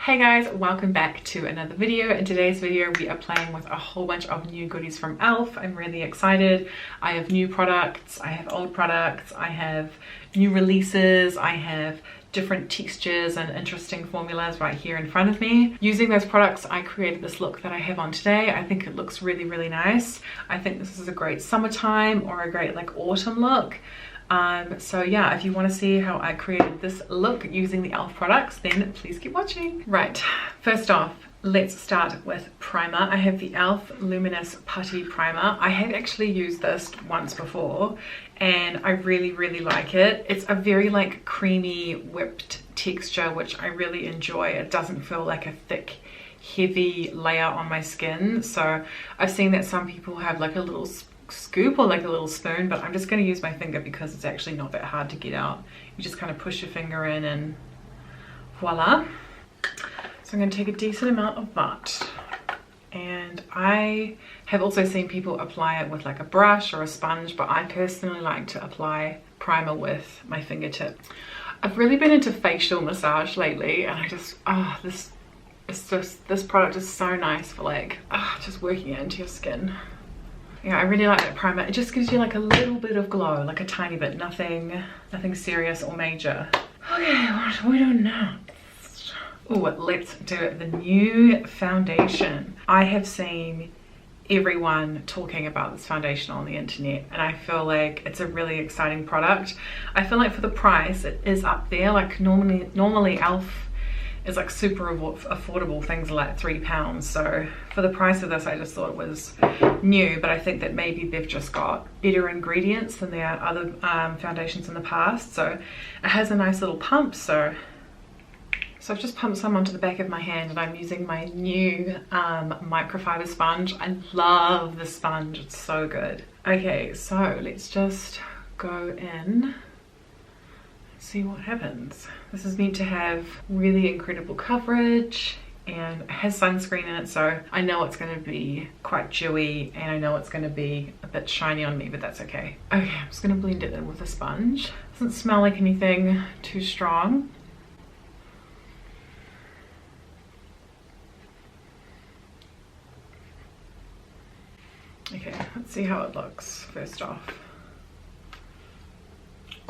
Hey guys, welcome back to another video. In today's video we are playing with a whole bunch of new goodies from e.l.f. I'm really excited. I have new products, I have old products, I have new releases, I have different textures and interesting formulas right here in front of me. Using those products I created this look that I have on today. I think it looks really nice. I think this is a great summertime or a great like autumn look. So yeah, if you want to see how I created this look using the e.l.f. products, then please keep watching. Right, first off, let's start with primer. I have the e.l.f. Luminous Putty Primer. I have actually used this once before and I really like it. It's a very like creamy whipped texture, which I really enjoy. It doesn't feel like a thick heavy layer on my skin. So I've seen that some people have like a little scoop or like a little spoon, but I'm just going to use my finger because it's actually not that hard to get out. You just kind of push your finger in and voila. So I'm going to take a decent amount of that, and I have also seen people apply it with like a brush or a sponge, but I personally like to apply primer with my fingertip. I've really been into facial massage lately, and I just this product is so nice for like just working it into your skin. Yeah, I really like that primer. It just gives you like a little bit of glow, like a tiny bit, nothing serious or major. Okay, what are we doing now? Oh, let's do the new foundation. I have seen everyone talking about this foundation on the internet, and I feel like it's a really exciting product. I feel like for the price, it is up there. Like normally e.l.f. is like super affordable. Things are like £3. So for the price of this, I just thought it was new, but I think that maybe they've just got better ingredients than their other foundations in the past. So it has a nice little pump. So I've just pumped some onto the back of my hand, and I'm using my new microfiber sponge. I love the sponge, it's so good. Okay, so let's just go in, see what happens. This is meant to have really incredible coverage, and it has sunscreen in it, so I know it's going to be quite dewy, and I know it's going to be a bit shiny on me, but that's okay. Okay, I'm just going to blend it in with a sponge. Doesn't smell like anything too strong. Okay, let's see how it looks first off.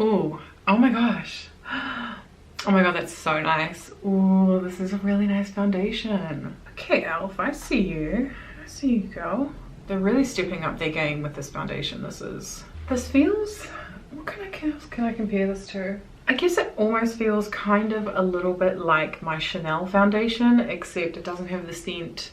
Oh my gosh. Oh my god, that's so nice. Oh, this is a really nice foundation. Okay, e.l.f., I see you. I see you, girl. They're really stepping up their game with this foundation. This feels, what can I compare this to? I guess it almost feels kind of a little bit like my Chanel foundation, except it doesn't have the scent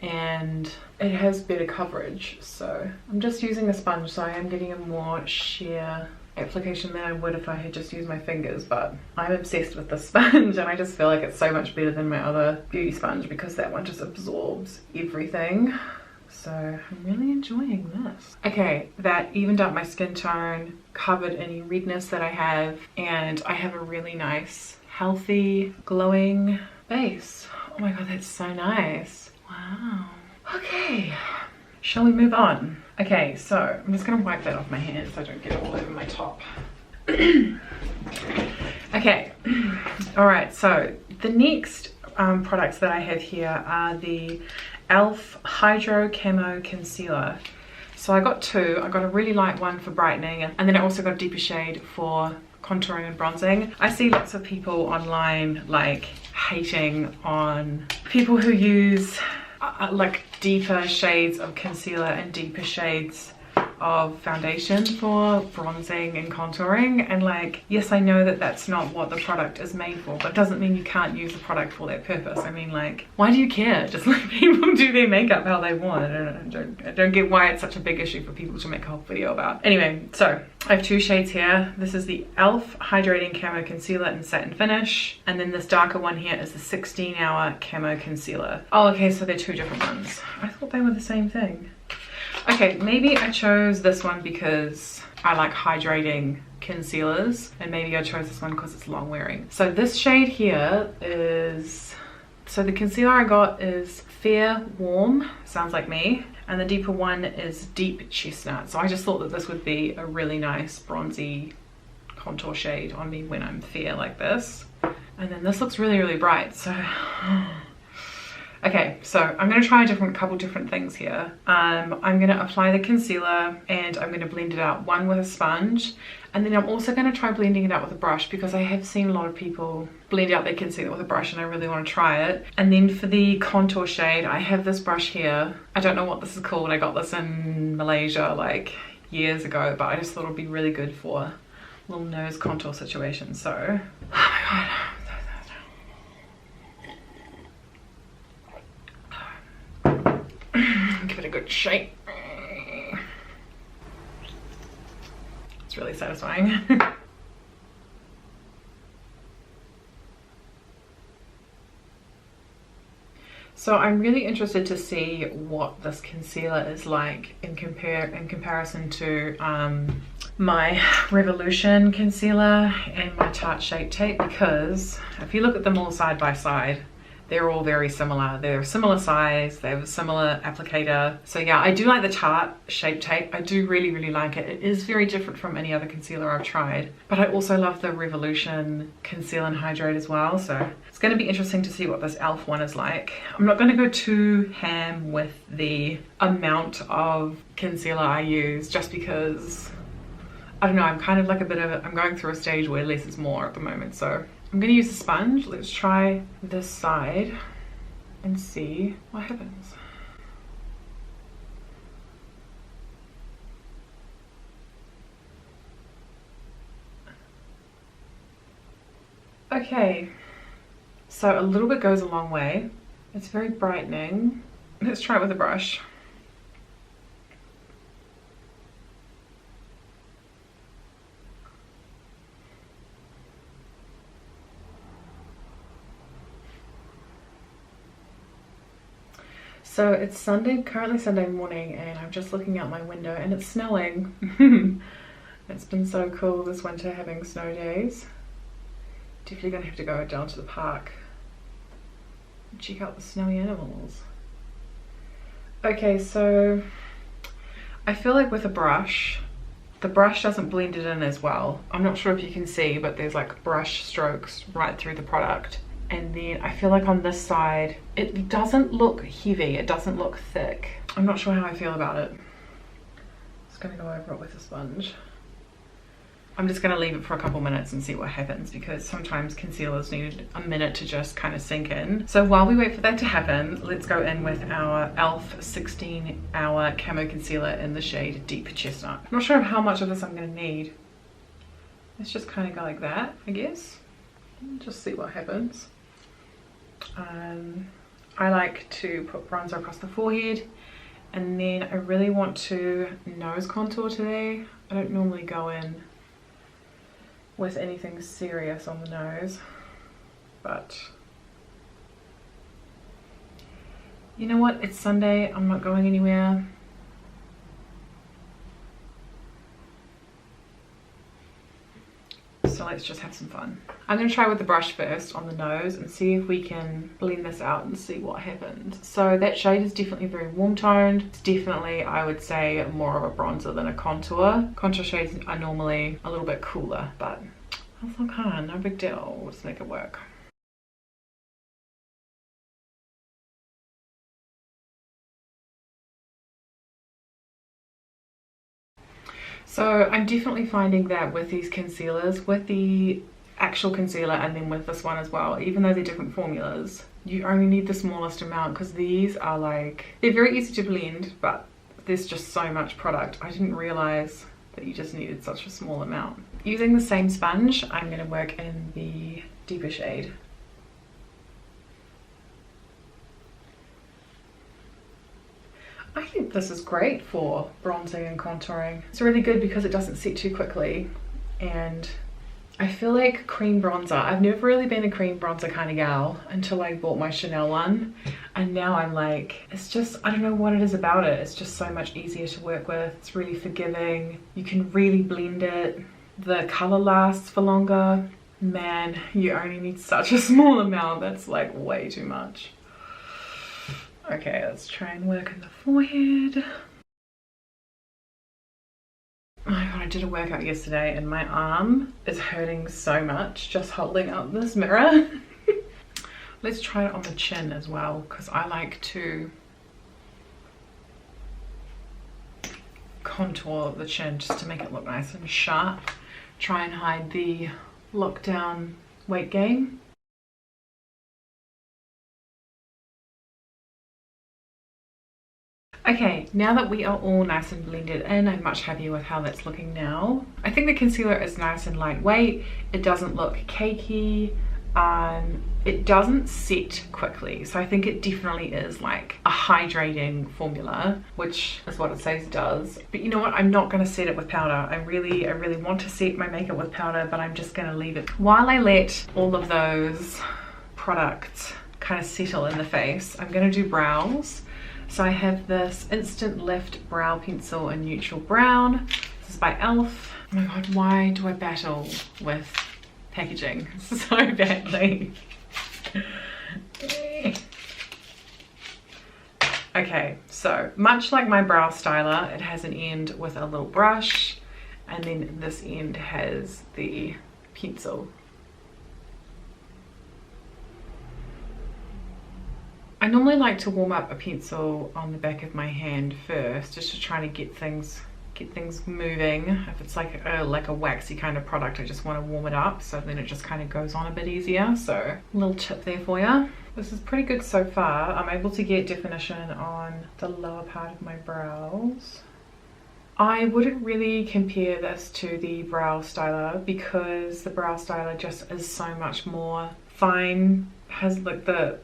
and it has better coverage. So I'm just using a sponge, so I am getting a more sheer application than I would if I had just used my fingers, but I'm obsessed with this sponge, and I just feel like it's so much better than my other beauty sponge because that one just absorbs everything. So I'm really enjoying this. Okay, that evened up my skin tone, covered any redness that I have, and I have a really nice, healthy, glowing base. Oh my god, that's so nice. Wow. Okay, shall we move on? Okay, so I'm just gonna wipe that off my hand so I don't get it all over my top. Okay, all right, so the next products that I have here are the e.l.f. Hydro Camo Concealer. So I got two. I got a really light one for brightening, and then I also got a deeper shade for contouring and bronzing. I see lots of people online like hating on people who use like deeper shades of concealer and deeper shades of foundation for bronzing and contouring, and like, yes, I know that that's not what the product is made for, but it doesn't mean you can't use the product for that purpose. I mean, like, why do you care? Just let people do their makeup how they want. I don't get why it's such a big issue for people to make a whole video about. Anyway, so I have two shades here. This is the e.l.f. Hydrating Camo Concealer in Satin Finish, and then this darker one here is the 16-hour Camo Concealer. Oh, okay, so they're two different ones. I thought they were the same thing. Okay, maybe I chose this one because I like hydrating concealers, and maybe I chose this one because it's long wearing. So this shade here is, so the concealer I got is Fair Warm, sounds like me, and the deeper one is Deep Chestnut. So I just thought that this would be a really nice bronzy contour shade on me when I'm fair like this. And then this looks really, really bright, so... Okay, so I'm going to try a couple different things here. I'm going to apply the concealer and I'm going to blend it out, one with a sponge, and then I'm also going to try blending it out with a brush because I have seen a lot of people blend out their concealer with a brush and I really want to try it. And then for the contour shade, I have this brush here. I don't know what this is called. I got this in Malaysia like years ago, but I just thought it would be really good for a little nose contour situation. So, oh my god. Give it a good shake. It's really satisfying. So I'm really interested to see what this concealer is like in comparison to my Revolution concealer and my Tarte Shape Tape, because if you look at them all side by side, they're all very similar. They're similar size, they have a similar applicator. So yeah, I do like the Tarte Shape Tape. I do really, really like it. It is very different from any other concealer I've tried. But I also love the Revolution Conceal and Hydrate as well. So it's going to be interesting to see what this e.l.f. one is like. I'm not going to go too ham with the amount of concealer I use just because, I don't know, I'm kind of like I'm going through a stage where less is more at the moment. So I'm going to use a sponge. Let's try this side and see what happens. Okay, so a little bit goes a long way. It's very brightening. Let's try it with a brush. So it's currently Sunday morning, and I'm just looking out my window and it's snowing. It's been so cool this winter having snow days. Definitely gonna have to go down to the park and check out the snowy animals. Okay, so I feel like with a brush, the brush doesn't blend it in as well. I'm not sure if you can see, but there's like brush strokes right through the product. And then I feel like on this side, it doesn't look heavy, it doesn't look thick. I'm not sure how I feel about it. Just gonna go over it with a sponge. I'm just gonna leave it for a couple minutes and see what happens, because sometimes concealers need a minute to just kind of sink in. So while we wait for that to happen, let's go in with our e.l.f. 16-hour Camo Concealer in the shade Deep Chestnut. I'm not sure how much of this I'm gonna need. Let's just kind of go like that, I guess. Just see what happens. I like to put bronzer across the forehead, and then I really want to nose contour today. I don't normally go in with anything serious on the nose, but you know what, it's Sunday, I'm not going anywhere. So let's just have some fun. I'm going to try with the brush first on the nose and see if we can blend this out and see what happens. So that shade is definitely very warm toned. It's definitely, I would say, more of a bronzer than a contour. Contour shades are normally a little bit cooler, but that's okay, no big deal. We'll just make it work. So I'm definitely finding that with these concealers, with the actual concealer and then with this one as well, even though they're different formulas, you only need the smallest amount, because these are like, they're very easy to blend, but there's just so much product. I didn't realize that you just needed such a small amount. Using the same sponge, I'm going to work in the deeper shade. I think this is great for bronzing and contouring. It's really good because it doesn't set too quickly, and I feel like cream bronzer, I've never really been a cream bronzer kind of gal until I bought my Chanel one, and now I'm like, it's just, I don't know what it is about it, it's just so much easier to work with. It's really forgiving, you can really blend it, the color lasts for longer. Man, you only need such a small amount, that's like way too much. Okay, let's try and work in the forehead. Oh my god, I did a workout yesterday and my arm is hurting so much just holding up this mirror. Let's try it on the chin as well, because I like to contour the chin just to make it look nice and sharp. Try and hide the lockdown weight gain. Okay, now that we are all nice and blended in, I'm much happier with how that's looking now. I think the concealer is nice and lightweight. It doesn't look cakey. It doesn't set quickly, so I think it definitely is like a hydrating formula, which is what it says it does. But you know what, I'm not going to set it with powder. I really want to set my makeup with powder, but I'm just going to leave it while I let all of those products kind of settle in the face. I'm going to do brows. So I have this Instant Lift brow pencil in neutral brown. This is by Elf. Oh my god, why do I battle with packaging so badly? Okay, so much like my brow styler, it has an end with a little brush, and then this end has the pencil. I normally like to warm up a pencil on the back of my hand first, just to try to get things moving. If it's like a waxy kind of product, I just want to warm it up so then it just kind of goes on a bit easier. So a little tip there for you. This is pretty good so far. I'm able to get definition on the lower part of my brows. I wouldn't really compare this to the brow styler because the brow styler just is so much more fine, has like the,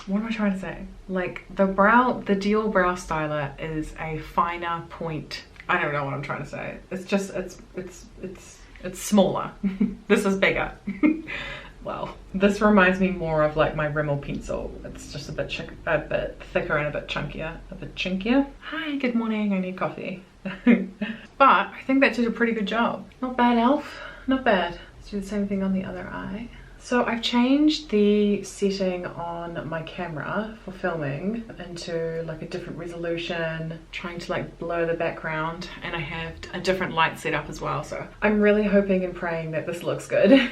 what am I trying to say? Like the Dior brow styler is a finer point. I don't know what I'm trying to say. It's just, it's smaller. This is bigger. Well, this reminds me more of like my Rimmel pencil. It's just a bit thicker and a bit chunkier. Hi, good morning, I need coffee. But I think that did a pretty good job. Not bad, Elf, not bad. Let's do the same thing on the other eye. So I've changed the setting on my camera for filming into like a different resolution, trying to like blur the background, and I have a different light setup as well. So I'm really hoping and praying that this looks good.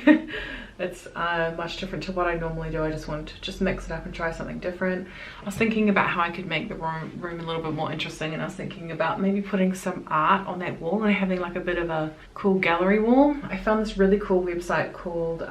It's much different to what I normally do. I just want to just mix it up and try something different. I was thinking about how I could make the room a little bit more interesting, and I was thinking about maybe putting some art on that wall and having like a bit of a cool gallery wall. I found this really cool website called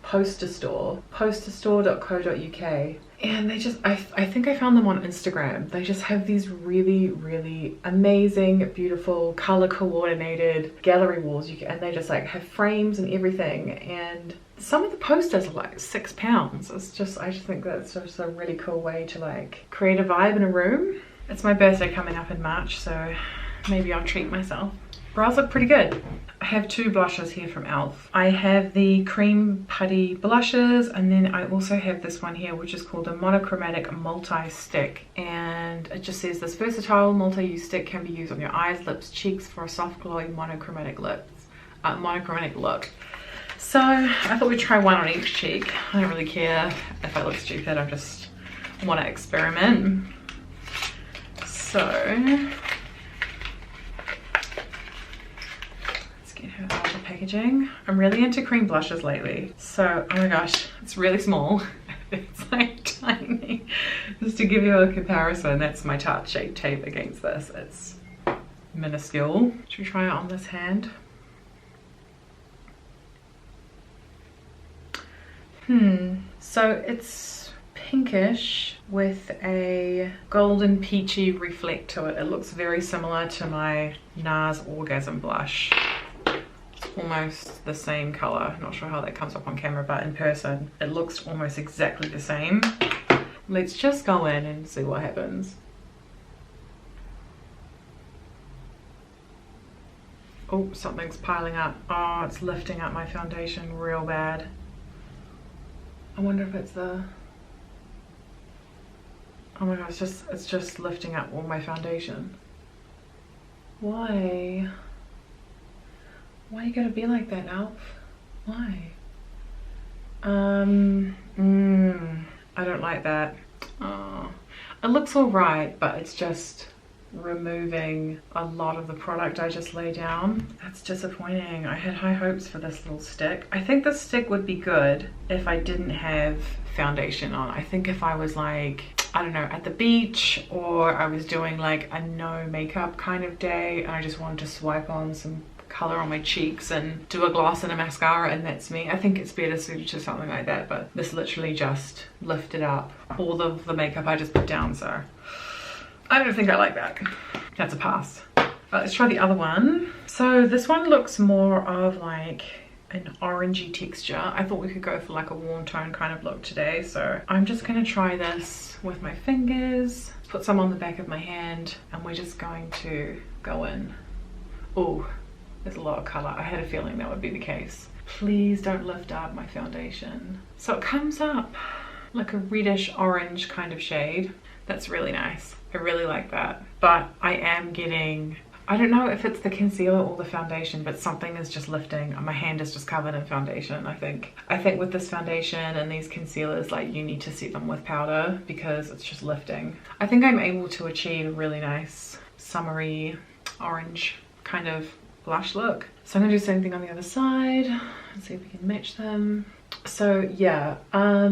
posterstore.co.uk, and they just, I think I found them on Instagram. They just have these really amazing, beautiful, color coordinated gallery walls, and they just like have frames and everything, and some of the posters are like £6. It's just, I just think that's just a really cool way to like create a vibe in a room. It's my birthday coming up in March, so maybe I'll treat myself. Brows look pretty good. I have two blushes here from Elf. I have the cream putty blushes, and then I also have this one here which is called a monochromatic multi-stick, and it just says this versatile multi-use stick can be used on your eyes, lips, cheeks for a soft glowing monochromatic look. So I thought we'd try one on each cheek. I don't really care if I look stupid, I just want to experiment. So get her out of the packaging. I'm really into cream blushes lately. So, oh my gosh, it's really small. It's like tiny. Just to give you a comparison, that's my Tarte Shape Tape against this. It's minuscule. Should we try it on this hand? So it's pinkish with a golden peachy reflect to it. It looks very similar to my NARS Orgasm blush. Almost the same color. Not sure how that comes up on camera, but in person it looks almost exactly the same. Let's just go in and see what happens. Oh, something's piling up. Oh, it's lifting up my foundation real bad. I wonder if it's the, oh my god, it's just lifting up all my foundation. Why? Why you gotta be like that, Elf? Why? I don't like that. Oh, it looks all right, but it's just removing a lot of the product I just laid down. That's disappointing. I had high hopes for this little stick. I think this stick would be good if I didn't have foundation on. I think if I was like, I don't know, at the beach, or I was doing like a no makeup kind of day and I just wanted to swipe on some color on my cheeks and do a gloss and a mascara and that's me, I think it's better suited to something like that. But this literally just lifted up all of the makeup I just put down, so I don't think I like that. That's a pass. Let's try the other one. So this one looks more of like an orangey texture. I thought we could go for like a warm tone kind of look today, so I'm just gonna try this with my fingers, put some on the back of my hand, and we're just going to go in. Oh, there's a lot of color. I had a feeling that would be the case. Please don't lift up my foundation. So it comes up like a reddish orange kind of shade. That's really nice. I really like that. But I am getting, I don't know if it's the concealer or the foundation, but something is just lifting. My hand is just covered in foundation, I think. I think with this foundation and these concealers, like, you need to set them with powder because it's just lifting. I think I'm able to achieve a really nice summery orange kind of blush look. So I'm gonna do the same thing on the other side and see if we can match them. So yeah, I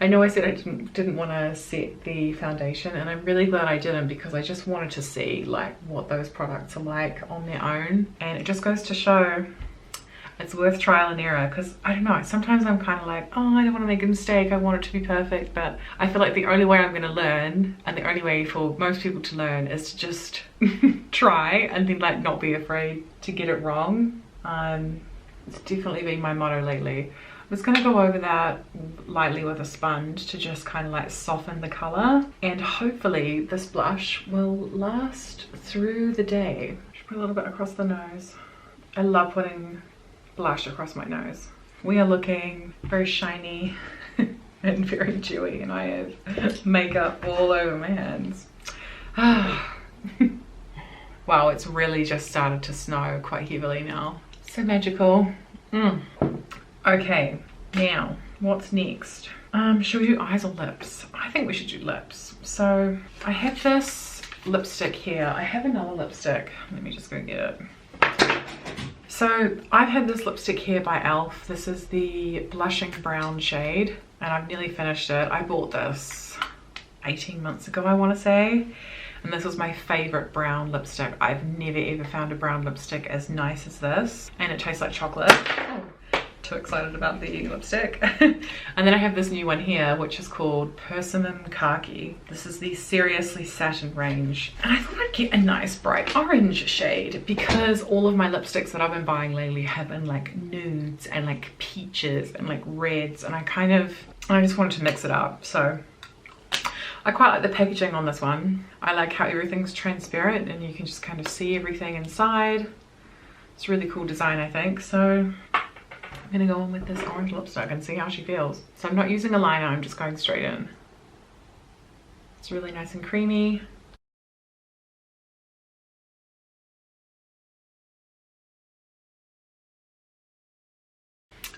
know I said I didn't want to set the foundation, and I'm really glad I didn't, because I just wanted to see like what those products are like on their own, and it just goes to show it's worth trial and error. Because I don't know, sometimes I'm kind of like, oh, I don't want to make a mistake, I want it to be perfect, but I feel like the only way I'm going to learn, and the only way for most people to learn, is to just try and then like not be afraid to get it wrong. It's definitely been my motto lately. I'm just going to go over that lightly with a sponge to just kind of like soften the color, and hopefully this blush will last through the day. Just put a little bit across the nose. I love putting blush across my nose. We are looking very shiny and very dewy, and I have makeup all over my hands. Wow, it's really just started to snow quite heavily now. So magical. Okay, now what's next? Should we do eyes or lips? I think we should do lips. So I have this lipstick here. I have another lipstick. Let me just go get it. So I've had this lipstick here by Elf. This is the blushing brown shade, and I've nearly finished it. I bought this 18 months ago, I want to say. And this was my favorite brown lipstick. I've never ever found a brown lipstick as nice as this. And it tastes like chocolate. Oh, too excited about the lipstick. And then I have this new one here, which is called Persimmon Khaki. This is the Seriously Satin range. And I thought I'd get a nice bright orange shade, because all of my lipsticks that I've been buying lately have been like nudes and like peaches and like reds. And I just wanted to mix it up. So I quite like the packaging on this one. I like how everything's transparent and you can just kind of see everything inside. It's a really cool design, I think. So I'm gonna go in with this orange lipstick and see how she feels. So I'm not using a liner, I'm just going straight in. It's really nice and creamy.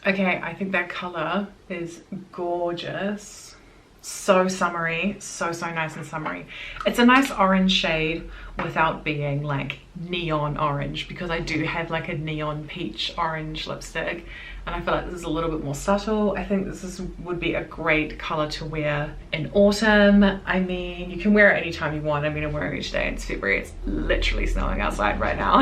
Okay, I think that color is gorgeous. So summery, so nice and summery. It's a nice orange shade without being like neon orange, because I do have like a neon peach orange lipstick, and I feel like this is a little bit more subtle. I think this would be a great color to wear in autumn. I mean, you can wear it anytime you want. I mean, I'm wearing it each day. It's February, it's literally snowing outside right now.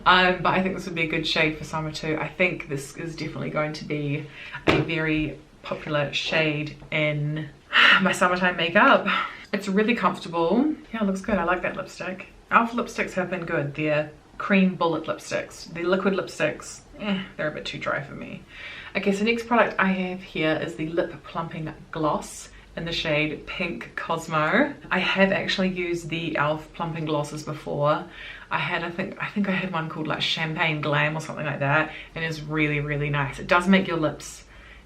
But I think this would be a good shade for summer too. I think this is definitely going to be a very popular shade in my summertime makeup. It's really comfortable. Yeah, it looks good. I like that lipstick. Elf lipsticks have been good. They're cream bullet lipsticks. The liquid lipsticks, they're a bit too dry for me. Okay, so next product I have here is the Lip Plumping Gloss in the shade Pink Cosmo. I have actually used the Elf plumping glosses before. I think I had one called like Champagne Glam or something like that, and it's really nice. It does make your lips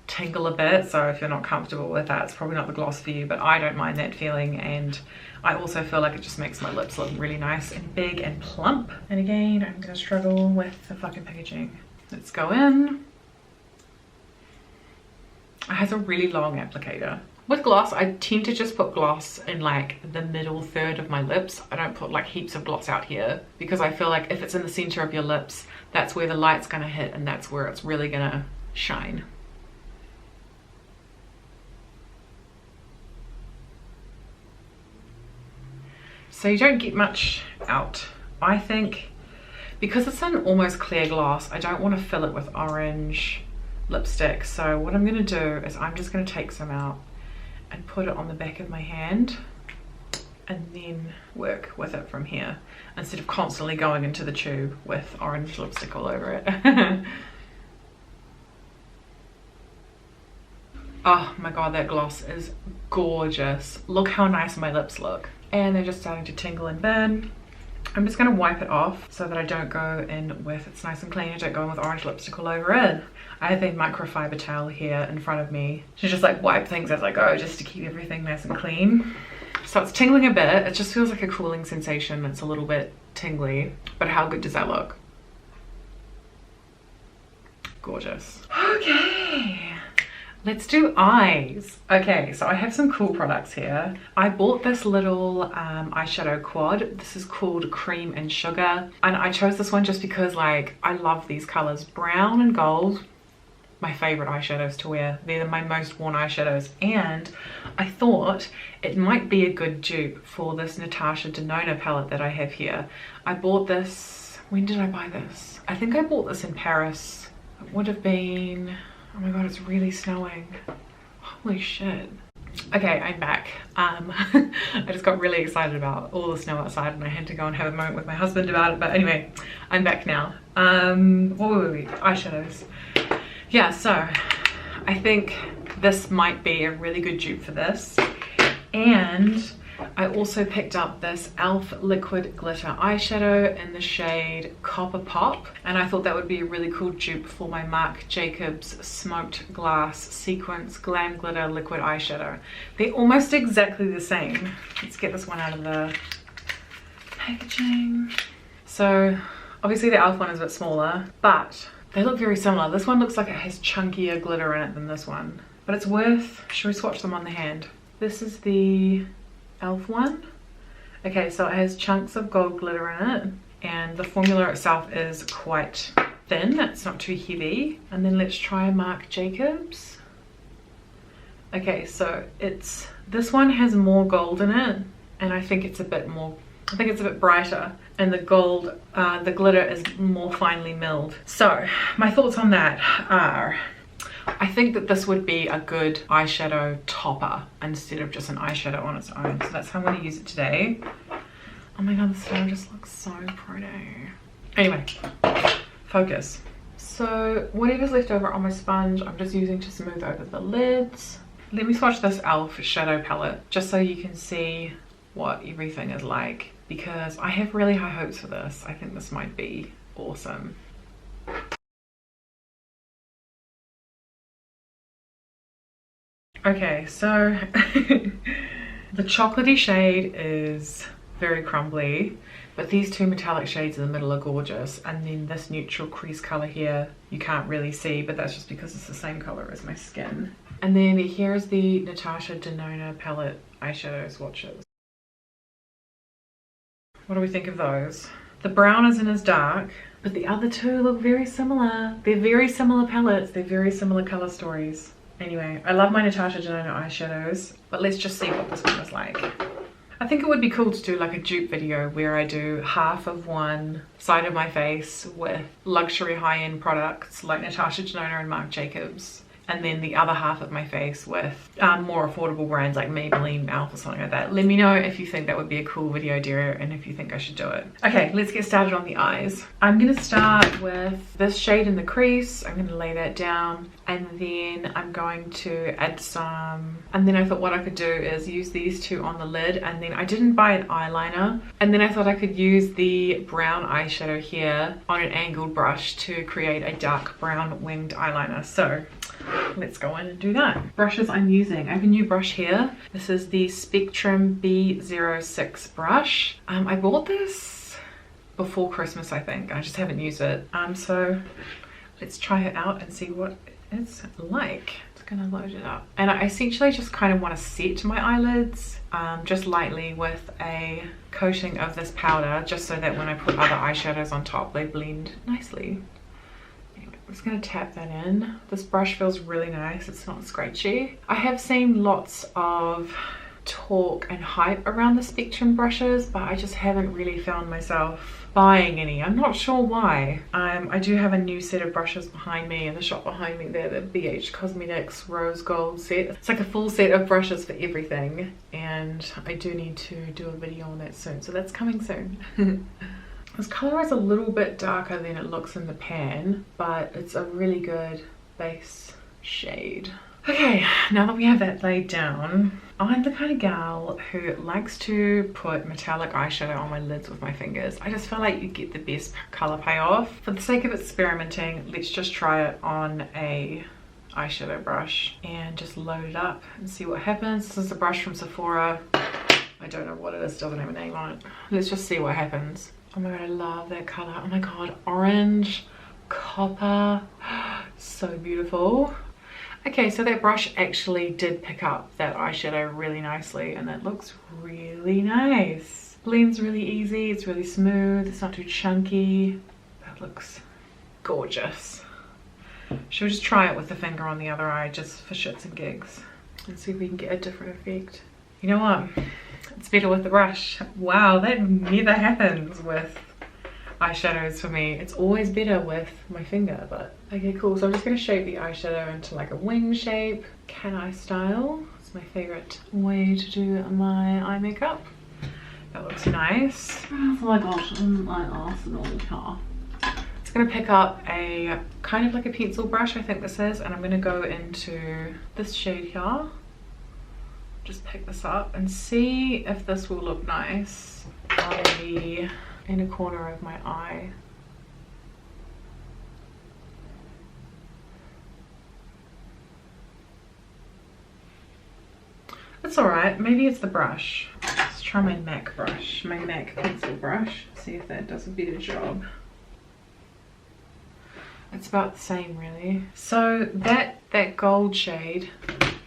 tingle a bit, so if you're not comfortable with that, it's probably not the gloss for you, but I don't mind that feeling, and I also feel like it just makes my lips look really nice and big and plump. And again, I'm gonna struggle with the fucking packaging. Let's go in. It has a really long applicator. With gloss, I tend to just put gloss in like the middle third of my lips. I don't put like heaps of gloss out here because I feel like if it's in the center of your lips, that's where the light's gonna hit and that's where it's really gonna shine. So you don't get much out. I think because it's an almost clear gloss, I don't want to fill it with orange lipstick. So what I'm gonna do is I'm just gonna take some out and put it on the back of my hand and then work with it from here instead of constantly going into the tube with orange lipstick all over it. Oh my god, that gloss is gorgeous. Look how nice my lips look. And they're just starting to tingle and burn. I'm just going to wipe it off so that I don't go in with, it's nice and clean, I don't go in with orange lipstick all over it. I have a microfiber towel here in front of me to just like wipe things as I go, just to keep everything nice and clean. So it's tingling a bit, it just feels like a cooling sensation, it's a little bit tingly, but how good does that look? Gorgeous. Okay. Let's do eyes. Okay, so I have some cool products here. I bought this little eyeshadow quad. This is called Cream and Sugar. And I chose this one just because like, I love these colors. Brown and gold, my favorite eyeshadows to wear. They're my most worn eyeshadows. And I thought it might be a good dupe for this Natasha Denona palette that I have here. I bought this, when did I buy this? I think I bought this in Paris. It would have been, oh my god, it's really snowing. Holy shit. Okay, I'm back. I just got really excited about all the snow outside and I had to go and have a moment with my husband about it. But anyway, I'm back now. What were we? Eyeshadows. Yeah, so I think this might be a really good dupe for this. And I also picked up this e.l.f. liquid glitter eyeshadow in the shade Copper Pop, and I thought that would be a really cool dupe for my Marc Jacobs Smoked Glass Sequence Glam Glitter liquid eyeshadow. They're almost exactly the same. Let's get this one out of the packaging. So obviously the e.l.f. one is a bit smaller, but they look very similar. This one looks like it has chunkier glitter in it than this one, but it's worth, should we swatch them on the hand? This is the e.l.f. one. Okay, so it has chunks of gold glitter in it and the formula itself is quite thin, it's not too heavy. And then let's try Marc Jacobs. Okay, so it's, this one has more gold in it and I think it's a bit more, I think it's a bit brighter, and the gold, the glitter is more finely milled. So my thoughts on that are, I think that this would be a good eyeshadow topper instead of just an eyeshadow on its own. So that's how I'm going to use it today. Oh my god, the snow just looks so pretty. Anyway, focus. So whatever's left over on my sponge, I'm just using to smooth over the lids. Let me swatch this e.l.f. shadow palette just so you can see what everything is like, because I have really high hopes for this. I think this might be awesome. Okay, so the chocolatey shade is very crumbly, but these two metallic shades in the middle are gorgeous, and then this neutral crease color here you can't really see, but that's just because it's the same color as my skin. And then here's the Natasha Denona palette eyeshadow swatches. What do we think of those? The brown isn't as dark, but the other two look very similar. They're very similar palettes, they're very similar color stories. Anyway, I love my Natasha Denona eyeshadows, but let's just see what this one is like. I think it would be cool to do like a dupe video where I do half of one side of my face with luxury high-end products like Natasha Denona and Marc Jacobs, and then the other half of my face with more affordable brands like Maybelline, e.l.f. or something like that. Let me know if you think that would be a cool video, dear, and if you think I should do it. Okay, let's get started on the eyes. I'm gonna start with this shade in the crease. I'm gonna lay that down, and then I'm going to add some, and then I thought what I could do is use these two on the lid, and then I didn't buy an eyeliner, and then I thought I could use the brown eyeshadow here on an angled brush to create a dark brown winged eyeliner. So let's go in and do that. Brushes I'm using, I have a new brush here. This is the Spectrum B06 brush. I bought this before Christmas, I think. I just haven't used it. So let's try it out and see what it's like. Just gonna load it up. And I essentially just kind of want to set my eyelids just lightly with a coating of this powder, just so that when I put other eyeshadows on top, they blend nicely. Anyway, I'm just gonna tap that in. This brush feels really nice. It's not scratchy. I have seen lots of talk and hype around the Spectrum brushes, but I just haven't really found myself buying any. I'm not sure why. I do have a new set of brushes behind me in the shop behind me there, the BH Cosmetics Rose Gold set. It's like a full set of brushes for everything, and I do need to do a video on that soon, so that's coming soon. This color is a little bit darker than it looks in the pan, but it's a really good base shade. Okay, now that we have that laid down, I'm the kind of gal who likes to put metallic eyeshadow on my lids with my fingers. I just feel like you get the best color payoff. For the sake of experimenting, let's just try it on a eyeshadow brush and just load it up and see what happens. This is a brush from Sephora. I don't know what it is, doesn't have a name on it. Let's just see what happens. Oh my god, I love that color. Oh my god, orange, copper, so beautiful. Okay, so that brush actually did pick up that eyeshadow really nicely, and that looks really nice. Blends really easy, it's really smooth, it's not too chunky. That looks gorgeous. Should we just try it with the finger on the other eye just for shits and gigs and see if we can get a different effect? You know what? It's better with the brush. Wow, that never happens with eyeshadows for me. It's always better with my finger, but okay, cool. So I'm just going to shape the eyeshadow into like a wing shape, cat eye style. It's my favorite way to do my eye makeup. That looks nice. Oh my gosh, I'm like Arsenal car. It's going to pick up a kind of like a pencil brush, I think this is, and I'm going to go into this shade here. Just pick this up and see if this will look nice on the inner corner of my eye. It's alright, maybe it's the brush. Let's try my MAC brush, my MAC pencil brush, see if that does a better job. It's about the same really. So that gold shade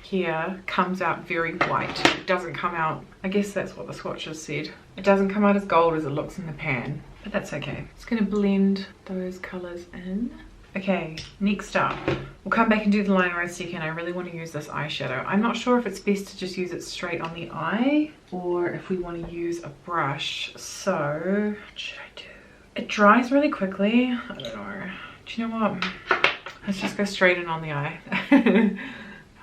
here comes out very white. It doesn't come out, I guess that's what the swatches said. It doesn't come out as gold as it looks in the pan, but that's okay. It's gonna blend those colors in. Okay, next up, we'll come back and do the liner in a second. I really want to use this eyeshadow. I'm not sure if it's best to just use it straight on the eye or if we want to use a brush. So, what should I do? It dries really quickly. I don't know. Do you know what? Let's just go straight in on the eye.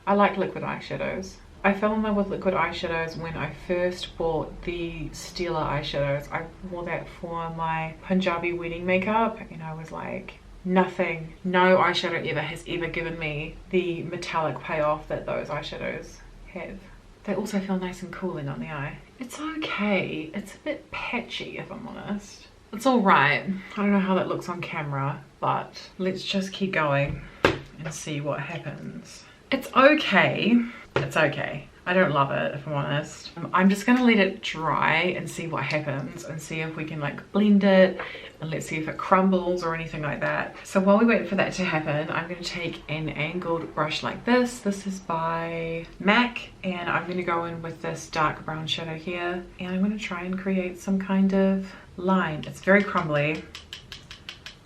I like liquid eyeshadows. I fell in love with liquid eyeshadows when I first bought the Stila eyeshadows. I wore that for my Punjabi wedding makeup and I was like, nothing, no eyeshadow ever has ever given me the metallic payoff that those eyeshadows have. They also feel nice and cooling on the eye. It's okay. It's a bit patchy if I'm honest. It's alright. I don't know how that looks on camera, but let's just keep going and see what happens. It's okay. It's okay. I don't love it if I'm honest. I'm just gonna let it dry and see what happens and see if we can like blend it and let's see if it crumbles or anything like that. So while we wait for that to happen, I'm gonna take an angled brush like this. This is by MAC and I'm gonna go in with this dark brown shadow here and I'm gonna try and create some kind of line. It's very crumbly.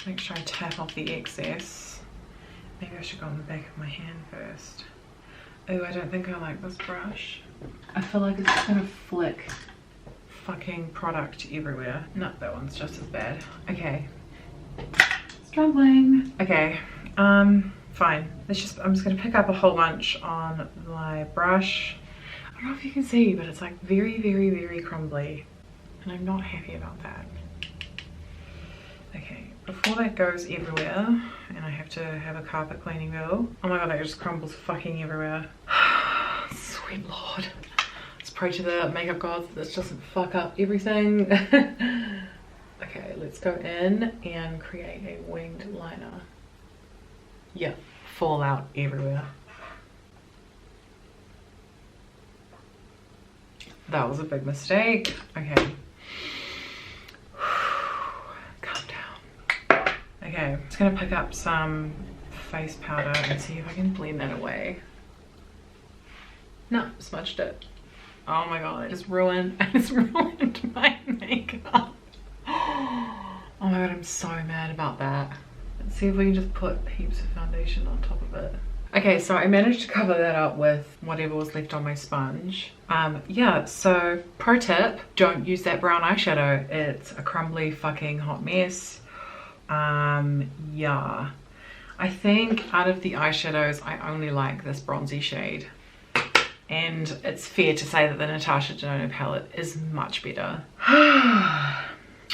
Make sure I tap off the excess. Maybe I should go on the back of my hand first. Oh, I don't think I like this brush. I feel like it's just gonna flick fucking product everywhere. No, that one's just as bad. Okay. Struggling. Okay, fine. I'm just gonna pick up a whole bunch on my brush. I don't know if you can see, but it's like very, very, very crumbly. And I'm not happy about that. Okay, before that goes everywhere, and I have to have a carpet cleaning bill. Oh my god, that just crumbles fucking everywhere. Sweet lord. Let's pray to the makeup gods that this doesn't fuck up everything. Okay, let's go in and create a winged liner. Yeah, fallout everywhere. That was a big mistake. Okay. Okay, I'm just gonna pick up some face powder and see if I can blend that away. No, smudged it. Oh my god, I just ruined my makeup. Oh my god, I'm so mad about that. Let's see if we can just put heaps of foundation on top of it. Okay, so I managed to cover that up with whatever was left on my sponge. Yeah, so pro tip, don't use that brown eyeshadow. It's a crumbly fucking hot mess. Yeah. I think out of the eyeshadows, I only like this bronzy shade. And it's fair to say that the Natasha Denona palette is much better.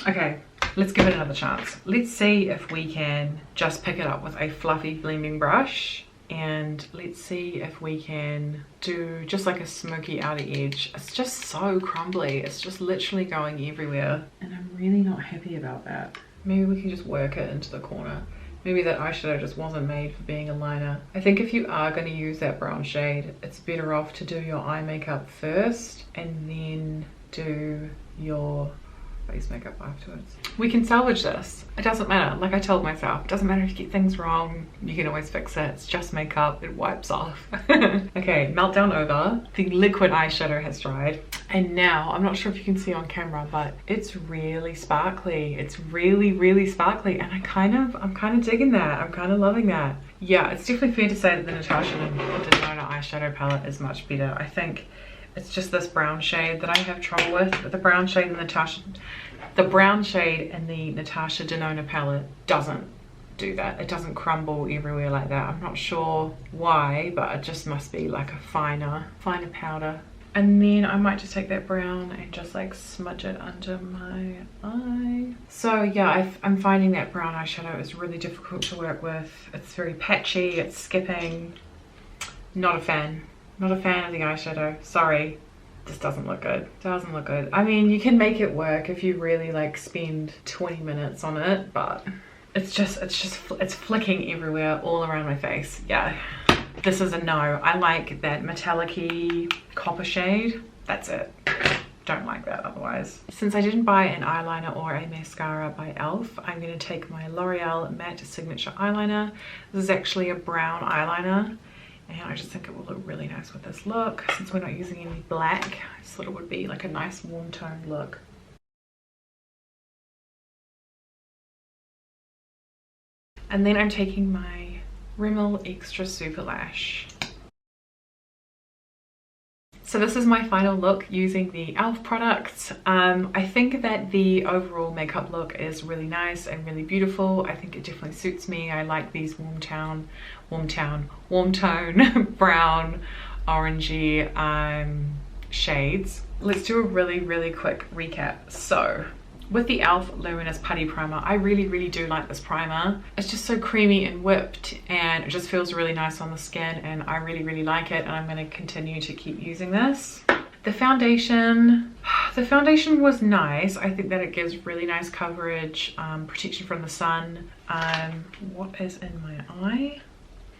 Okay, let's give it another chance. Let's see if we can just pick it up with a fluffy blending brush. And let's see if we can do just like a smoky outer edge. It's just so crumbly. It's just literally going everywhere. And I'm really not happy about that. Maybe we can just work it into the corner. Maybe that eyeshadow just wasn't made for being a liner. I think if you are going to use that brown shade, it's better off to do your eye makeup first and then do your face makeup afterwards. We can salvage this. It doesn't matter. Like I told myself, it doesn't matter if you get things wrong. You can always fix it. It's just makeup. It wipes off. Okay, meltdown over. The liquid eyeshadow has dried. And now, I'm not sure if you can see on camera, but it's really sparkly. It's really, really sparkly. And I'm kind of digging that. I'm kind of loving that. Yeah, it's definitely fair to say that the Natasha Denona eyeshadow palette is much better. I think it's just this brown shade that I have trouble with. But the brown shade in the Natasha Denona palette doesn't do that. It doesn't crumble everywhere like that. I'm not sure why, but it just must be like a finer powder. And then I might just take that brown and just like smudge it under my eye. So yeah, I'm finding that brown eyeshadow is really difficult to work with. It's very patchy, it's skipping. Not a fan. Not a fan of the eyeshadow. Sorry. This doesn't look good. Doesn't look good. I mean, you can make it work if you really like spend 20 minutes on it, but it's flicking everywhere all around my face. Yeah. This is a no. I like that metallic-y copper shade. That's it. Don't like that otherwise. Since I didn't buy an eyeliner or a mascara by e.l.f., I'm going to take my L'Oreal Matte Signature Eyeliner. This is actually a brown eyeliner. And I just think it will look really nice with this look. Since we're not using any black, I just thought it would be like a nice warm toned look. And then I'm taking my Rimmel Extra Super Lash. So this is my final look using the e.l.f. products. I think that the overall makeup look is really nice and really beautiful. I think it definitely suits me. I like these warm tone brown orangey shades. Let's do a really quick recap. So with the e.l.f. Luminous Putty Primer, I really do like this primer. It's just so creamy and whipped and it just feels really nice on the skin and I really like it, and I'm going to continue to keep using this. The foundation was nice. I think that it gives really nice coverage, protection from the sun. What is in my eye?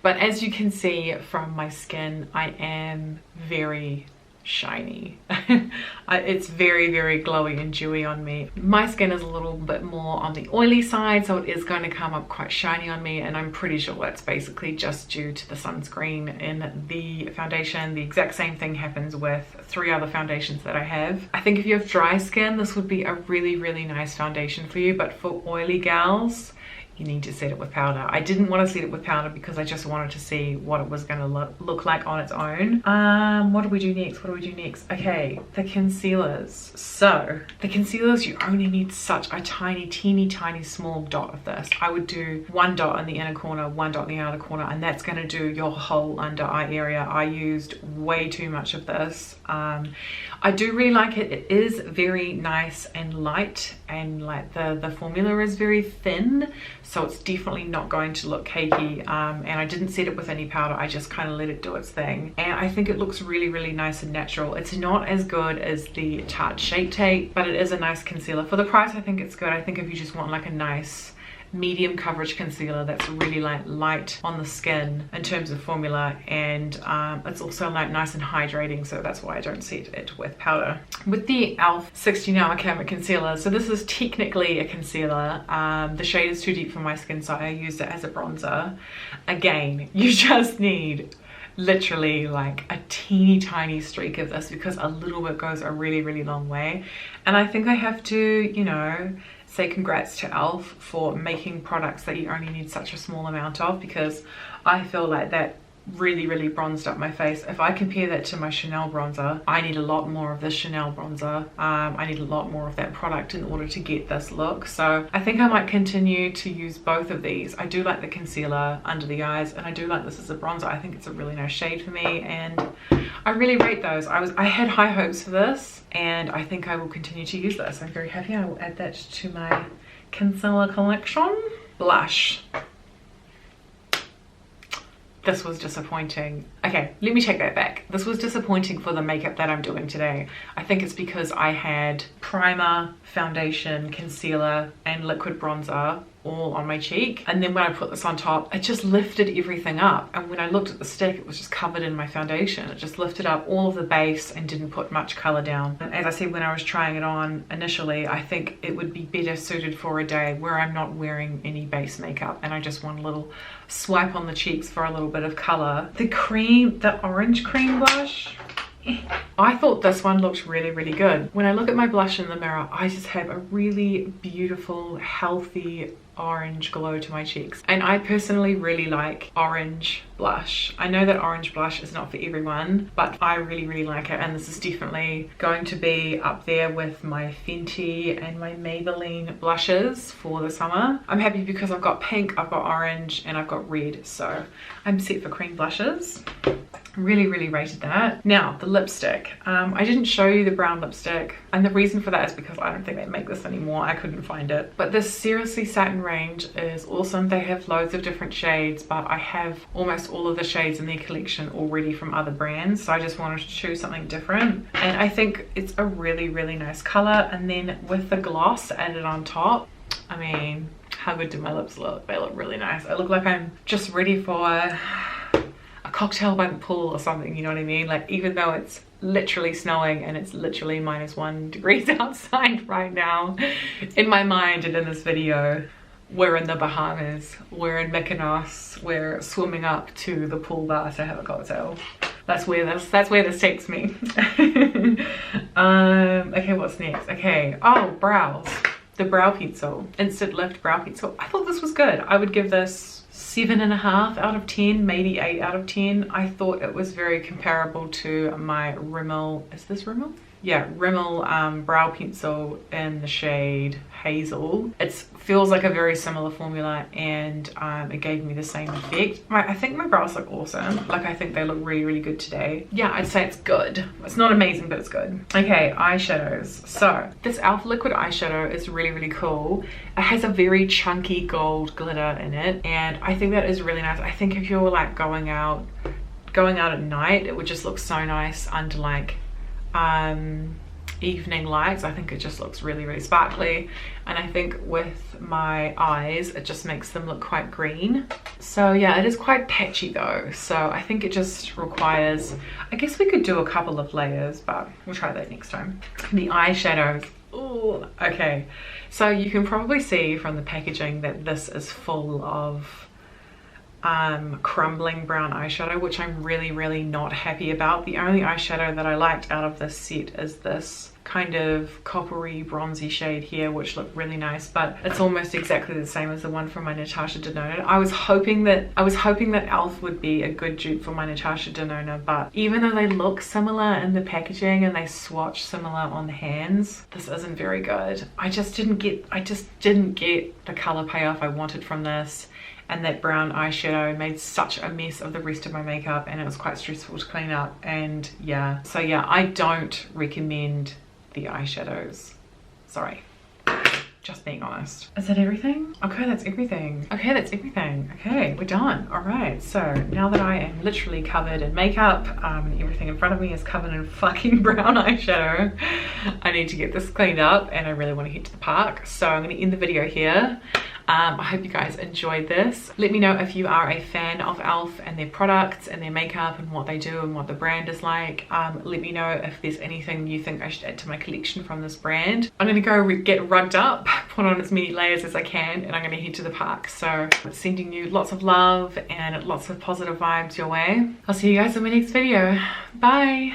But as you can see from my skin, I am very shiny. It's very glowy and dewy on me. My skin is a little bit more on the oily side, so it is going to come up quite shiny on me, and I'm pretty sure that's basically just due to the sunscreen in the foundation. The exact same thing happens with 3 other foundations that I have. I think if you have dry skin, this would be a really nice foundation for you, but for oily gals, you need to set it with powder. I didn't want to set it with powder because I just wanted to see what it was going to look like on its own. What do we do next? Okay, the concealers. So the concealers, you only need such a teeny small dot of this. I would do 1 dot in the inner corner, 1 dot in the outer corner, and that's going to do your whole under eye area. I used way too much of this. I do really like it. It is very nice and light, and like the formula is very thin, so it's definitely not going to look cakey. And I didn't set it with any powder. I just kind of let it do its thing, and I think it looks really nice and natural. It's not as good as the Tarte Shape Tape, but it is a nice concealer. For the price, I think it's good. I think if you just want like a nice medium coverage concealer that's really like light on the skin in terms of formula, and it's also like nice and hydrating, so that's why I don't set it with powder. With the e.l.f. 16 Hour Camo Concealer, so this is technically a concealer. The shade is too deep for my skin, so I used it as a bronzer. Again, you just need literally like a teeny tiny streak of this, because a little bit goes a really long way. And I think I have to, you know, say congrats to Elf for making products that you only need such a small amount of, because I feel like that really bronzed up my face. If I compare that to my Chanel bronzer, I need a lot more of this Chanel bronzer. I need a lot more of that product in order to get this look. So I think I might continue to use both of these. I do like the concealer under the eyes, and I do like this as a bronzer. I think it's a really nice shade for me, and I really rate those. I had high hopes for this, and I think I will continue to use this. I'm very happy. I will add that to my concealer collection. Blush. This was disappointing. Okay, let me take that back. This was disappointing for the makeup that I'm doing today. I think it's because I had primer, foundation, concealer, and liquid bronzer all on my cheek. And then when I put this on top, it just lifted everything up. And when I looked at the stick, it was just covered in my foundation. It just lifted up all of the base and didn't put much color down. And as I said, when I was trying it on initially, I think it would be better suited for a day where I'm not wearing any base makeup and I just want a little swipe on the cheeks for a little bit of color. The orange cream blush, I thought this one looked really good. When I look at my blush in the mirror, I just have a really beautiful, healthy orange glow to my cheeks. And I personally really like orange blush. I know that orange blush is not for everyone, but I really like it. And this is definitely going to be up there with my Fenty and my Maybelline blushes for the summer. I'm happy because I've got pink, I've got orange, and I've got red. So I'm set for cream blushes. Really rated that. Now the lipstick, I didn't show you the brown lipstick, and the reason for that is because I don't think they make this anymore. I couldn't find it, but this Seriously Satin range is awesome. They have loads of different shades, but I have almost all of the shades in their collection already from other brands, so I just wanted to choose something different. And I think it's a really nice color, and then with the gloss added on top, I mean, how good do my lips look? They look really nice. I look like I'm just ready for a cocktail by the pool or something, you know what I mean? Like, even though it's literally snowing and it's literally -1 degrees outside right now, in my mind and in this video, we're in the Bahamas, we're in Mykonos, we're swimming up to the pool bar to have a cocktail. That's where this takes me. Okay, what's next? Okay, oh, brows. The brow pencil, Instant Lift brow pencil. I thought this was good. I would give this 7.5 out of 10, maybe 8 out of 10. I thought it was very comparable to my Rimmel, is this Rimmel? Yeah, Rimmel brow pencil in the shade Hazel. It feels like a very similar formula, and it gave me the same effect. I think my brows look awesome. Like, I think they look really good today. Yeah, I'd say it's good. It's not amazing, but it's good. Okay, eyeshadows. So this e.l.f. liquid eyeshadow is really cool. It has a very chunky gold glitter in it, and I think that is really nice. I think if you're like going out at night, it would just look so nice under like evening lights. I think it just looks really sparkly, and I think with my eyes it just makes them look quite green. So yeah, it is quite patchy though, so I think it just requires, I guess we could do a couple of layers, but we'll try that next time. The eyeshadows. Ooh, okay, so you can probably see from the packaging that this is full of crumbling brown eyeshadow, which I'm really not happy about. The only eyeshadow that I liked out of this set is this kind of coppery bronzy shade here, which looked really nice, but it's almost exactly the same as the one from my Natasha Denona. I was hoping that e.l.f. would be a good dupe for my Natasha Denona, but even though they look similar in the packaging and they swatch similar on the hands, this isn't very good. I just didn't get the color payoff I wanted from this. And that brown eyeshadow made such a mess of the rest of my makeup, and it was quite stressful to clean up. And yeah, so yeah, I don't recommend the eyeshadows. Sorry, just being honest. Is that everything? Okay, that's everything. Okay, that's everything. Okay, we're done. All right, so now that I am literally covered in makeup, and everything in front of me is covered in fucking brown eyeshadow, I need to get this cleaned up, and I really want to head to the park. So I'm going to end the video here. I hope you guys enjoyed this. Let me know if you are a fan of ELF and their products and their makeup and what they do and what the brand is like. Let me know if there's anything you think I should add to my collection from this brand. I'm gonna go get rugged up, put on as many layers as I can, and I'm gonna head to the park. So sending you lots of love and lots of positive vibes your way. I'll see you guys in my next video. Bye.